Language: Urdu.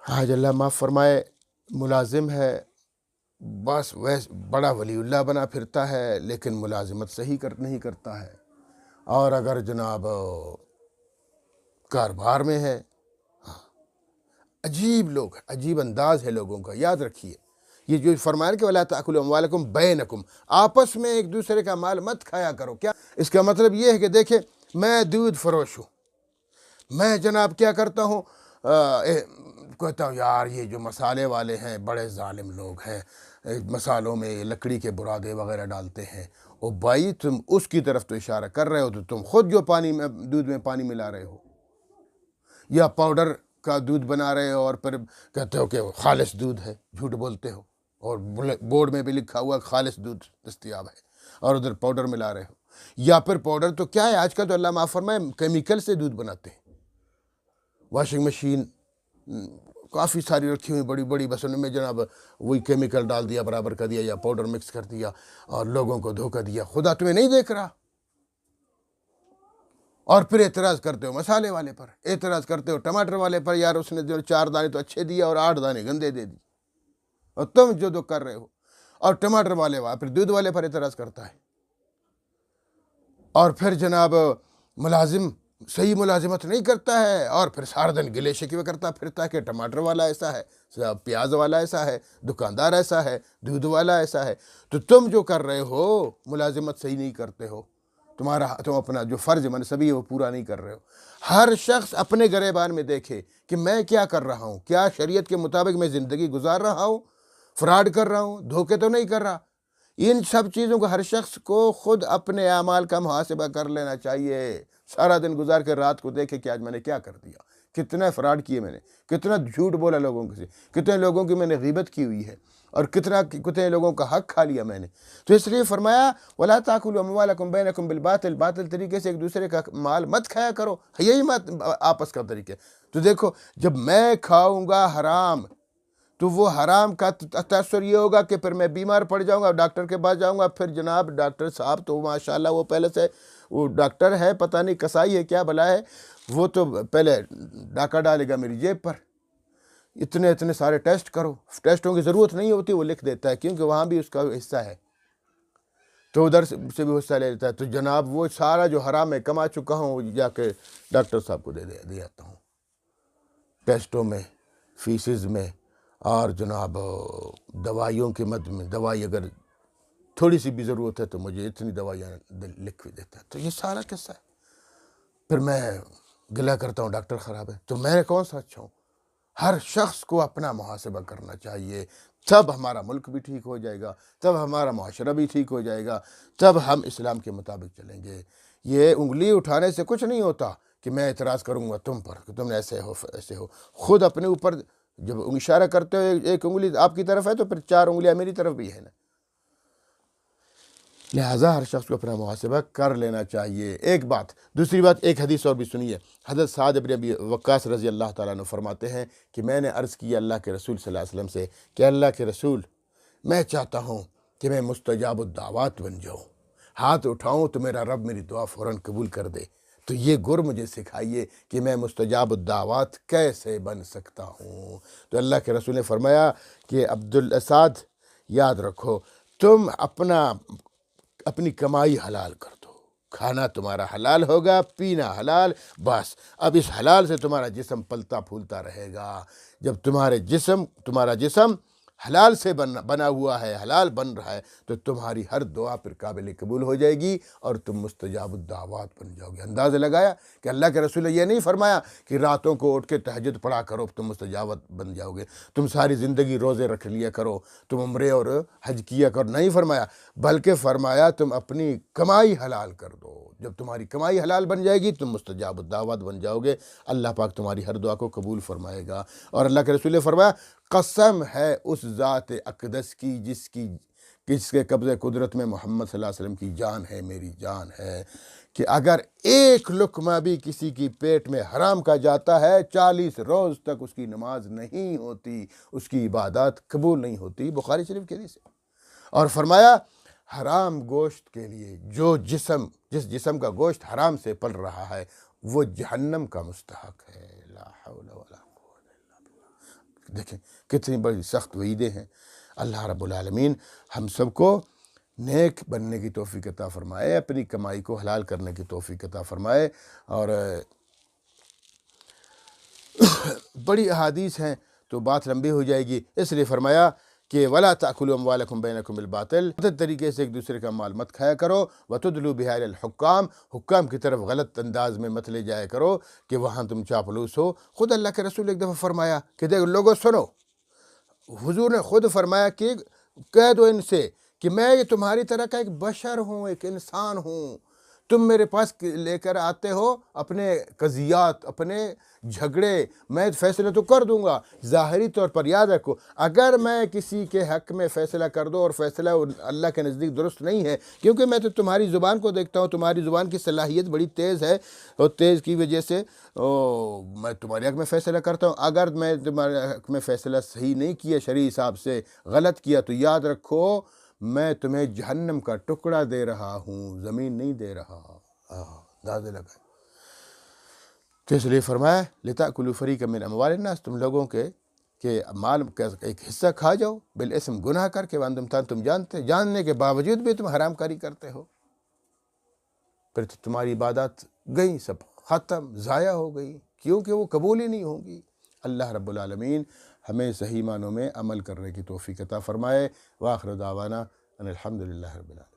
حاج اللہ معاف فرمائے، ملازم ہے، بس ویس بڑا ولی اللہ بنا پھرتا ہے، لیکن ملازمت صحیح نہیں کرتا ہے۔ اور اگر جناب کاروبار میں ہے، عجیب لوگ، عجیب انداز ہے لوگوں کا۔ یاد رکھیے یہ جو فرمایا کہ وَلَا تَأْكُلُوا أَمْوَالَكُمْ بَيْنَكُمْ، آپس میں ایک دوسرے کا مال مت کھایا کرو۔ کیا اس کا مطلب یہ ہے کہ دیکھیں میں دودھ فروش ہوں، میں جناب کیا کرتا ہوں، کہتا ہوں یار یہ جو مسالے والے ہیں بڑے ظالم لوگ ہیں، مسالوں میں لکڑی کے برادے وغیرہ ڈالتے ہیں۔ او بھائی تم اس کی طرف تو اشارہ کر رہے ہو، تو تم خود جو پانی میں دودھ میں پانی ملا رہے ہو، یا پاؤڈر کا دودھ بنا رہے ہو اور پھر کہتے ہو کہ خالص دودھ ہے، جھوٹ بولتے ہو، اور بورڈ میں بھی لکھا ہوا خالص دودھ دستیاب ہے، اور ادھر پاؤڈر ملا رہے ہو۔ یا پھر پاؤڈر تو کیا ہے آج کل تو اللہ معاف فرمائے کیمیکل سے دودھ بناتے ہیں۔ واشنگ مشین کافی ساری رکھی ہوئی بڑی بڑی، بس ان میں جناب وہی کیمیکل ڈال دیا، برابر کر دیا، یا پاؤڈر مکس کر دیا اور لوگوں کو دھوکہ دیا۔ خدا تمہیں نہیں دیکھ رہا؟ اور پھر اعتراض کرتے ہو مسالے والے پر، اعتراض کرتے ہو ٹماٹر والے پر، یار اس نے جو 4 دانے تو اچھے دیے اور 8 دانے گندے دے دی، اور تم جو کر رہے ہو۔ اور ٹماٹر والے پھر دودھ والے پر اعتراض کرتا ہے۔ اور پھر جناب ملازم صحیح ملازمت نہیں کرتا ہے، اور پھر سارا دن گلے شکوے کرتا پھرتا ہے کہ ٹماٹر والا ایسا ہے، پیاز والا ایسا ہے، دکاندار ایسا ہے، دودھ والا ایسا ہے۔ تو تم جو کر رہے ہو ملازمت صحیح نہیں کرتے ہو، تم اپنا جو فرض منصبی ہے وہ پورا نہیں کر رہے ہو۔ ہر شخص اپنے گریبان میں دیکھے کہ میں کیا کر رہا ہوں، کیا شریعت کے مطابق میں زندگی گزار رہا ہوں، فراڈ کر رہا ہوں، دھوکے تو نہیں کر رہا۔ ان سب چیزوں کو ہر شخص کو خود اپنے اعمال کا محاسبہ کر لینا چاہیے۔ سارا دن گزار کے رات کو دیکھے کہ آج میں نے کیا کر دیا، کتنا فراڈ کیے میں نے، کتنا جھوٹ بولا لوگوں سے، کتنے لوگوں کی میں نے غیبت کی ہوئی ہے، اور کتنے لوگوں کا حق کھا لیا میں نے۔ تو اس لیے فرمایا وَلَا تَأْكُلُوا أَمْوَالَكُمْ بَيْنَكُمْ بِالْبَاطِلِ، باطل طریقے سے ایک دوسرے کا مال مت کھایا کرو، یہی آپس کا طریقہ۔ تو دیکھو جب میں کھاؤں گا حرام تو وہ حرام کا تاثر یہ ہوگا کہ پھر میں بیمار پڑ جاؤں گا، ڈاکٹر کے پاس جاؤں گا، پھر جناب ڈاکٹر صاحب تو ماشاءاللہ وہ پہلے سے وہ ڈاکٹر ہے، پتہ نہیں کسائی ہے کیا بلا ہے، وہ تو پہلے ڈاکہ ڈالے گا میری جیب پر، اتنے سارے ٹیسٹ کرو، ٹیسٹوں کی ضرورت نہیں ہوتی، وہ لکھ دیتا ہے کیونکہ وہاں بھی اس کا حصہ ہے، تو ادھر سے بھی حصہ لے لیتا ہے۔ تو جناب وہ سارا جو حرام میں کما چکا ہوں جا کے ڈاکٹر صاحب کو دے آتا ہوں، ٹیسٹوں میں، فیسز میں، اور جناب دوائیوں کے مد میں، دوائی اگر تھوڑی سی بھی ضرورت ہے تو مجھے اتنی دوائیاں لکھ بھی دیتا ہے۔ تو یہ سارا قصہ ہے۔ پھر میں گلہ کرتا ہوں ڈاکٹر خراب ہے، تو میں کون سا اچھا ہوں؟ ہر شخص کو اپنا محاسبہ کرنا چاہیے، تب ہمارا ملک بھی ٹھیک ہو جائے گا، تب ہمارا معاشرہ بھی ٹھیک ہو جائے گا، تب ہم اسلام کے مطابق چلیں گے۔ یہ انگلی اٹھانے سے کچھ نہیں ہوتا کہ میں اعتراض کروں گا تم پر کہ تم ایسے ہو ایسے ہو۔ خود اپنے اوپر جب اشارہ کرتے ہو ایک انگلی آپ کی طرف ہے تو پھر 4 انگلیاں میری طرف بھی ہے نا۔ لہٰذا ہر شخص کو اپنا محاسبہ کر لینا چاہیے۔ ایک بات، دوسری بات، ایک حدیث اور بھی سنیے۔ حضرت سعد بن ابی وقاص رضی اللہ تعالیٰ عنہ فرماتے ہیں کہ میں نے عرض کیا اللہ کے رسول صلی اللہ علیہ وسلم سے کہ اللہ کے رسول، میں چاہتا ہوں کہ میں مستجاب الدعوات بن جاؤں، ہاتھ اٹھاؤں تو میرا رب میری دعا فوراً قبول کر دے، تو یہ گر مجھے سکھائیے کہ میں مستجاب الدعوات کیسے بن سکتا ہوں۔ تو اللہ کے رسول نے فرمایا کہ عبدالاسد یاد رکھو، تم اپنی کمائی حلال کر دو، کھانا تمہارا حلال ہوگا، پینا حلال، بس اب اس حلال سے تمہارا جسم پلتا پھولتا رہے گا۔ جب تمہارا جسم حلال سے بنا ہوا ہے، حلال بن رہا ہے، تو تمہاری ہر دعا پھر قابل قبول ہو جائے گی اور تم مستجاب الدعوات بن جاؤ گے۔ اندازہ لگایا کہ اللہ کے رسول نے یہ نہیں فرمایا کہ راتوں کو اٹھ کے تہجد پڑھا کرو تم مستجابت بن جاؤ گے، تم ساری زندگی روزے رکھ لیا کرو، تم عمرے اور حج کیا کرو، نہیں فرمایا، بلکہ فرمایا تم اپنی کمائی حلال کر دو۔ جب تمہاری کمائی حلال بن جائے گی تم مستجاب الدعوات بن جاؤ گے، اللہ پاک تمہاری ہر دعا کو قبول فرمائے گا۔ اور اللہ کے رسول نے فرمایا قسم ہے اس ذات اقدس کی جس کے قبضہ قدرت میں محمد صلی اللہ علیہ وسلم کی جان ہے، میری جان ہے، کہ اگر ایک لقمہ بھی کسی کی پیٹ میں حرام کا جاتا ہے 40 روز تک اس کی نماز نہیں ہوتی، اس کی عبادات قبول نہیں ہوتی۔ بخاری شریف کے حدیث ہے۔ اور فرمایا حرام گوشت کے لیے جس جسم کا گوشت حرام سے پل رہا ہے وہ جہنم کا مستحق ہے۔ لا حول ولا قوت الا باللہ۔ دیکھیں کتنی بڑی سخت وعیدیں ہیں۔ اللہ رب العالمین ہم سب کو نیک بننے کی توفیق عطا فرمائے، اپنی کمائی کو حلال کرنے کی توفیق عطا فرمائے۔ اور بڑی احادیث ہیں تو بات لمبی ہو جائے گی، اس لیے فرمایا کہ وَلَا تَأْكُلُوا أَمْوَالَكُمْ بَيْنَكُمْ بِالْبَاطِلِ، غلط طریقے سے ایک دوسرے کا مال مت کھایا کرو، وَتُدْلُوا بِهَا إِلَى الْحُكَّامِ، حکام کی طرف غلط انداز میں مت لے جایا کرو کہ وہاں تم چاپلوس ہو۔ خود اللہ کے رسول ایک دفعہ فرمایا کہ دیکھو لوگوں سنو، حضور نے خود فرمایا کہ کہہ دو ان سے کہ میں یہ تمہاری طرح کا ایک بشر ہوں، ایک انسان ہوں، تم میرے پاس لے کر آتے ہو اپنے قضیات، اپنے جھگڑے، میں فیصلہ تو کر دوں گا ظاہری طور پر۔ یاد رکھو، اگر میں کسی کے حق میں فیصلہ کر دوں اور فیصلہ اللہ کے نزدیک درست نہیں ہے، کیونکہ میں تو تمہاری زبان کو دیکھتا ہوں، تمہاری زبان کی صلاحیت بڑی تیز ہے، اور تیز کی وجہ سے میں تمہارے حق میں فیصلہ کرتا ہوں۔ اگر میں تمہارے حق میں فیصلہ صحیح نہیں کیا، شرعی حساب سے غلط کیا، تو یاد رکھو میں تمہیں جہنم کا ٹکڑا دے رہا ہوں، زمین نہیں دے رہا۔ اندازے لگائیں۔ تو اس لیے فرمایا لِتَأْكُلُوا فَرِيقًا مِنْ أَمْوَالِ النَّاسِ، تم لوگوں کے کہ مال کا ایک حصہ کھا جاؤ بالاسم، گناہ کر کے، وَأَنْتُمْ تم جاننے کے باوجود بھی تم حرام کاری کرتے ہو، پھر تو تمہاری عبادات گئی، سب ختم، ضائع ہو گئی، کیونکہ وہ قبول ہی نہیں ہوں گی۔ اللہ رب العالمین ہمیں صحیح معنوں میں عمل کرنے کی توفیق عطا فرمائے۔ وآخر دعوانا ان الحمد للہ رب العالمین۔